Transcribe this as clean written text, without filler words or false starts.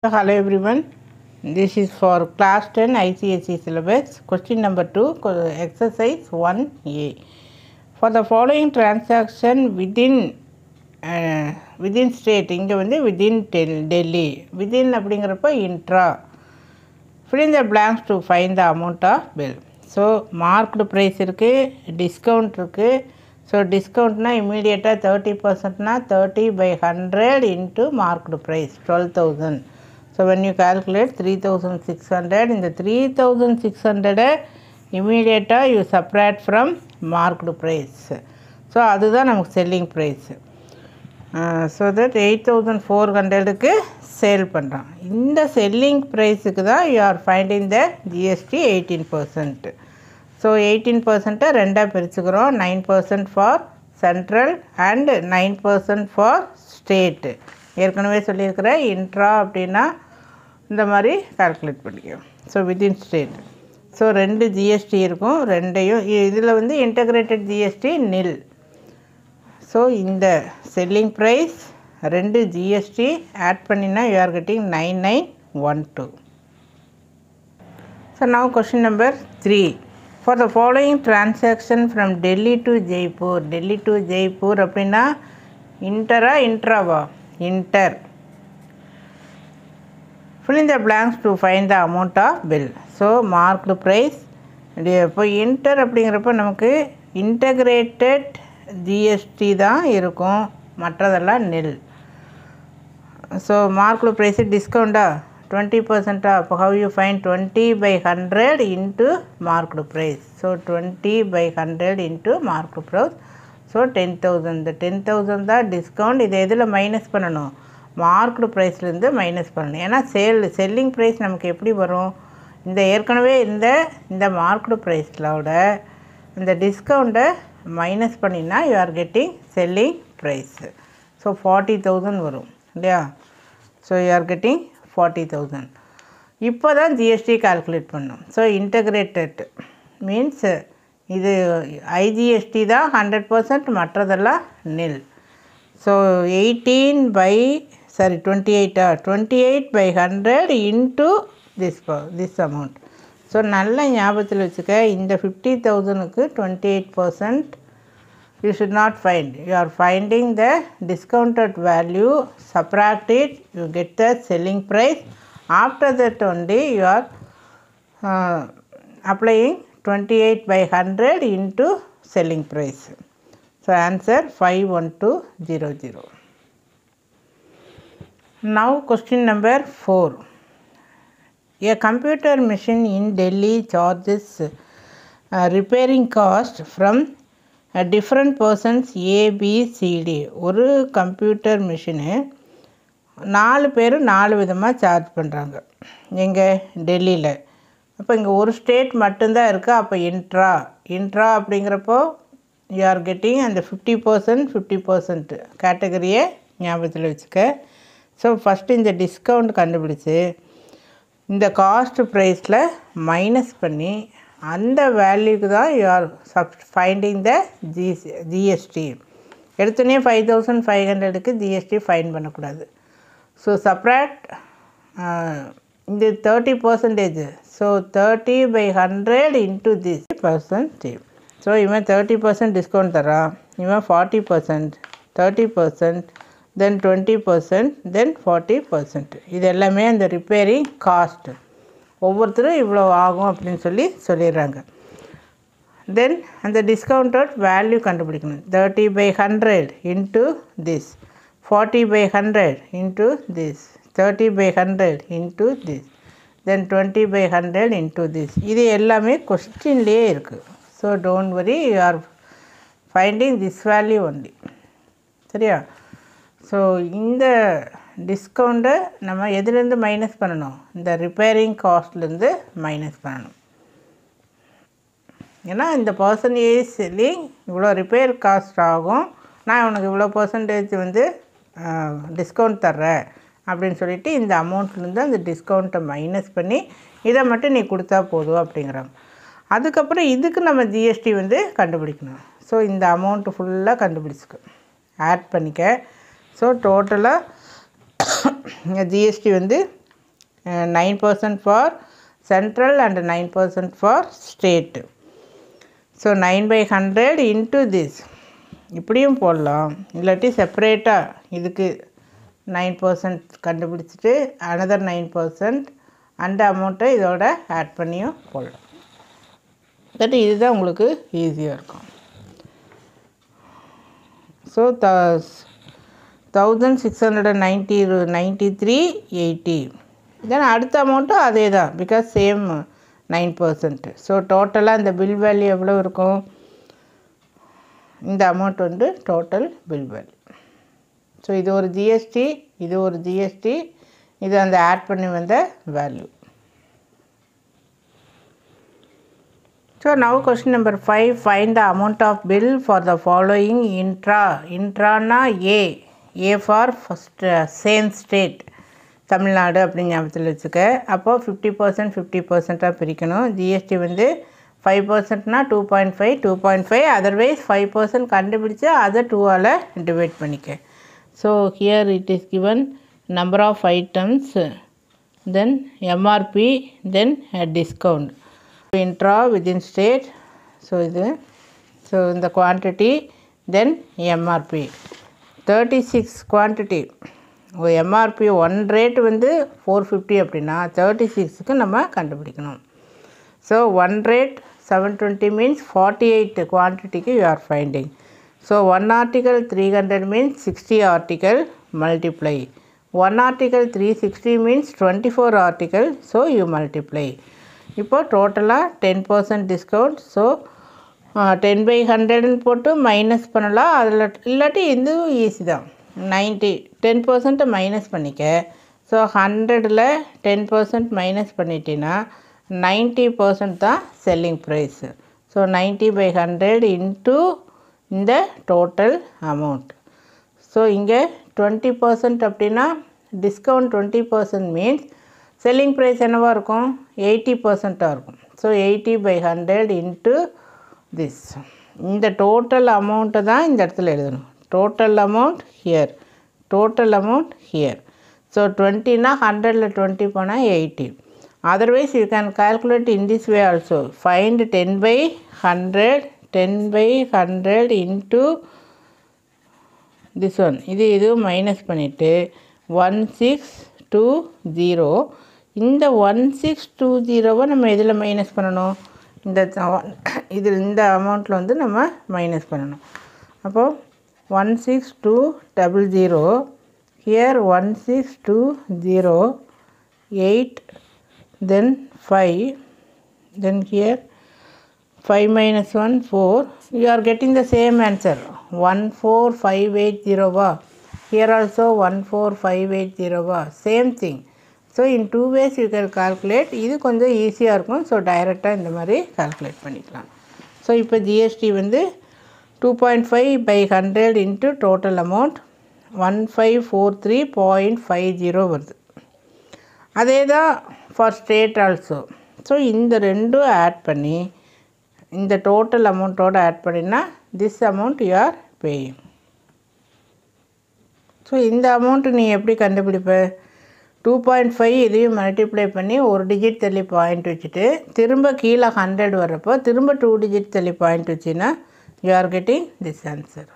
So hello everyone, this is for class 10 ICSE syllabus. Question number 2, exercise 1A. For the following transaction within state, இங்கே வந்து within Delhi, within அப்படிங்கிறப்ப intra, fill in the blanks to find the amount of bill. So marked price இருக்குது, discount இருக்குது. So discount na immediate 30% na 30 by 100 into marked price 12,000. So when you calculate 3,600, in the 3,600 immediate you subtract from marked price. So அதுதான் நமக்கு selling price. So that 8,400 க்கு sale பண்ணுறான். இந்த selling priceக்கு தான் you are finding the GST 18%. So 18% ரெண்டா பிரிச்சுக்கிறோம். 9% for central and 9% for state. ஏற்கனவே சொல்லியிருக்கிறேன் intra அப்படின்னா இந்த மாதிரி கால்குலேட் பண்ணிக்கிறோம். So within state. ஸோ ரெண்டு ஜிஎஸ்டி இருக்கும், ரெண்டையும் இதில் வந்து இன்டகிரேட்டட் ஜிஎஸ்டி நில். ஸோ இந்த செல்லிங் ப்ரைஸ் ரெண்டு ஜிஎஸ்டி ஆட் பண்ணினா you are getting 9912. So now question number 3. For the following transaction from Delhi to Jaipur, Delhi to Jaipur அப்படின்னா இன்டரா இன்ட்ராவா? Inter. Fill in the blanks to find the amount of bill. So marked price. இப்போ inter அப்படிங்கிறப்ப நமக்கு integrated GST தான் இருக்கும், மற்றதெல்லாம் நெல். So marked price டிஸ்கவுண்டா 20%. அப்போ how you find 20 by 100 into marked price. So 20 by 100 into marked price. So 10,000. இந்த 10,000 தான் டிஸ்கவுண்ட். இதை எதில் மைனஸ் பண்ணணும்? மார்க்டு ப்ரைஸ்லேருந்து மைனஸ் பண்ணணும். ஏன்னா செல்லிங் ப்ரைஸ் நமக்கு எப்படி வரும்? இந்த ஏற்கனவே இந்த மார்க்டு ப்ரைஸோட இந்த டிஸ்கவுண்ட்டை மைனஸ் பண்ணினா you are getting selling price. So 40,000 வரும் இல்லையா? So you are getting 40,000. இப்போ தான் ஜிஎஸ்டி கால்குலேட் பண்ணணும். ஸோ இன்டகிரேட்டட் மீன்ஸ் இது ஐஜிஎஸ்டி தான் 100%, மற்றதெல்லாம் nil. So 28 by 100 into this amount. So நல்ல ஞாபகத்தில் வச்சுக்க, இந்த 50,000க்கு 28% you should not find. You are finding the discounted value, subtract it, you get the selling price. After that only you are applying 28 by 100 into selling price. So answer 51200. Now question number 4. A computer machine in Delhi charges repairing cost from different persons A, B, C, D. ஒரு computer machine 4 பேர் 4 விதமாக charge பண்ணுறாங்க. எங்கே? டெல்லியில். அப்போ இங்கே ஒரு state மட்டும்தான் இருக்குது. அப்போ இன்ட்ரா அப்படிங்கிறப்போ யூ ஆர் கெட்டிங் அந்த 50% கேட்டகரியை ஞாபகத்தில் வச்சுக்க. ஸோ ஃபஸ்ட்டு இந்த டிஸ்கவுண்ட் கண்டுபிடிச்சி இந்த காஸ்ட் ப்ரைஸில் மைனஸ் பண்ணி அந்த வேல்யூக்கு தான் you are finding the GST. எடுத்தோடனே 5,500க்கு ஜிஎஸ்டி ஃபைன் பண்ணக்கூடாது. ஸோ சப்ராக்ட் இந்த 30%. So 30 by 100 into this percentage. So இவன் 30% டிஸ்கவுண்ட் தரான், இவன் 40%, 30%, then 20%, then 40%. இது எல்லாமே அந்த ரிப்பேரிங் காஸ்ட். ஒவ்வொருத்தரும் இவ்வளோ ஆகும் அப்படின்னு சொல்லிடுறாங்க. தென் அந்த டிஸ்கவுண்டட் வேல்யூ கண்டுபிடிக்கணும். 30 by 100 into this, 40 by 100 into this, 30 by 100 into this, then 20 by 100 into this. இது எல்லாமே கொஸ்டின்லேயே இருக்குது. So don't worry, you are finding this value only. சரியா? ஸோ இந்த டிஸ்கவுண்ட்டை நம்ம எதுலேருந்து மைனஸ் பண்ணணும்? இந்த ரிப்பேரிங் காஸ்ட்லேருந்து மைனஸ் பண்ணணும். ஏன்னா இந்த பர்சன்டேஜ் சொல்லி இவ்வளோ ரிப்பேர் காஸ்ட் ஆகும், நான் உனக்கு இவ்வளோ பர்சன்டேஜ் வந்து டிஸ்கவுண்ட் தர்றேன் அப்படின்னு சொல்லிவிட்டு இந்த அமௌண்ட்லேருந்து அந்த டிஸ்கவுண்ட்டை மைனஸ் பண்ணி இதை மட்டும் நீ கொடுத்தா போதும் அப்படிங்கிறாங்க. அதுக்கப்புறம் இதுக்கு நம்ம ஜிஎஸ்டி வந்து கண்டுபிடிக்கணும். ஸோ இந்த அமௌண்ட்டு ஃபுல்லாக கண்டுபிடிச்சிக்க, ஆட் பண்ணிக்க. ஸோ டோட்டலாக ஜிஎஸ்டி வந்து 9% for central and 9% for state. So 9/100 into this. இப்படியும் போடலாம், இல்லாட்டி செப்பரேட்டாக இதுக்கு 9% கண்டுபிடிச்சிட்டு another 9% அந்த அமௌண்ட்டை இதோட ஆட் பண்ணியும் போடலாம். தட் இதுதான் உங்களுக்கு ஈஸியாக இருக்கும். ஸோ 1693.80. தென் அடுத்த அமௌண்ட்டும் அதே தான், பிகாஸ் சேம் 9%. ஸோ டோட்டலாக இந்த பில் வேல்யூ எவ்வளோ இருக்கும்? இந்த அமௌண்ட் வந்து டோட்டல் பில் வேல்யூ. ஸோ இது ஒரு ஜிஎஸ்டி, இது ஒரு ஜிஎஸ்டி, இது அந்த ஆட் பண்ணி வந்த value. So now question number 5, find the amount of bill for the following intra-na A for first same state Tamil Nadu அப்படின்னு ஞாபகத்தில் வச்சுக்க. அப்போது 50% 50% பிரிக்கணும். ஜிஎஸ்டி வந்து 5%னா 2.5 2.5, அதர்வைஸ் 5% கண்டுபிடிச்சு அதை 2ஆல் டிவைட் பண்ணிக்க. So here it is given number of items, then MRP, then discount. Intra within state, so in the quantity, then MRP 36 quantity. MRP 1 rate வந்து 450 அப்படின்னா 36க்கு நம்ம கண்டுபிடிக்கணும். So 1 rate 720 means 48 quantityக்கு you are finding. So 1 article 300 means 60 article multiply. 1 article 360 means 24 article, so you multiply. இப்போ டோட்டலாக 10% discount. So 10/100ன்னு போட்டு minus பண்ணலாம். அதில் இல்லாட்டி இதுவும் ஈஸி தான். 10% மைனஸ் பண்ணிக்க. ஸோ 100ல் 10% மைனஸ் பண்ணிட்டீங்கன்னா 90% தான் செல்லிங் ப்ரைஸ். ஸோ 90/100 இன்ட்டு இந்த டோட்டல் அமௌண்ட். ஸோ இங்கே 20% அப்படின்னா டிஸ்கவுண்ட் 20% மீன்ஸ் செல்லிங் ப்ரைஸ் என்னவாக இருக்கும்? 80%ஆக இருக்கும். So 80/100 into this. இந்த டோட்டல் அமௌண்ட்டை தான் இந்த இடத்துல எழுதணும். Total amount here, total amount here. So 20னா 100ல் 20 போனால் 80. Otherwise you can calculate in this way also. Find 10/100 into this one. இது மைனஸ் பண்ணிவிட்டு 1620. இந்த 1620வை நம்ம எதில் மைனஸ் பண்ணணும்? இந்த அமௌண்ட்டில் வந்து நம்ம மைனஸ் பண்ணணும். அப்போது 16200 here 1620 8 then 5 then here 5 minus 1 4. you are getting the same answer 14580. Here also 14580. Same thing. So in 2 ways you can calculate. இது கொஞ்சம் ஈஸியாக இருக்கும். ஸோ டைரெக்டாக இந்த மாதிரி கால்குலேட் பண்ணிக்கலாம். ஸோ இப்போ ஜிஎஸ்டி வந்து 2.5/100 இன்ட்டு டோட்டல் அமௌண்ட் 1543.50 வருது. அதே தான் ஃபார் ஸ்டேட் ஆல்சோ. ஸோ இந்த ரெண்டும் ஆட் பண்ணி இந்த டோட்டல் அமௌண்ட்டோடு ஆட் பண்ணினா this amount you are paying. So இந்த அமௌண்ட்டு நீ எப்படி கண்டுபிடிப்ப? 2.5 இதையும் மல்டிப்ளை பண்ணி ஒரு டிஜிட் தள்ளி பாயிண்ட் வச்சுட்டு திரும்ப கீழே 100 வர்றப்போ திரும்ப 2 டிஜிட் தள்ளி பாயிண்ட் வச்சுன்னா you are getting this answer.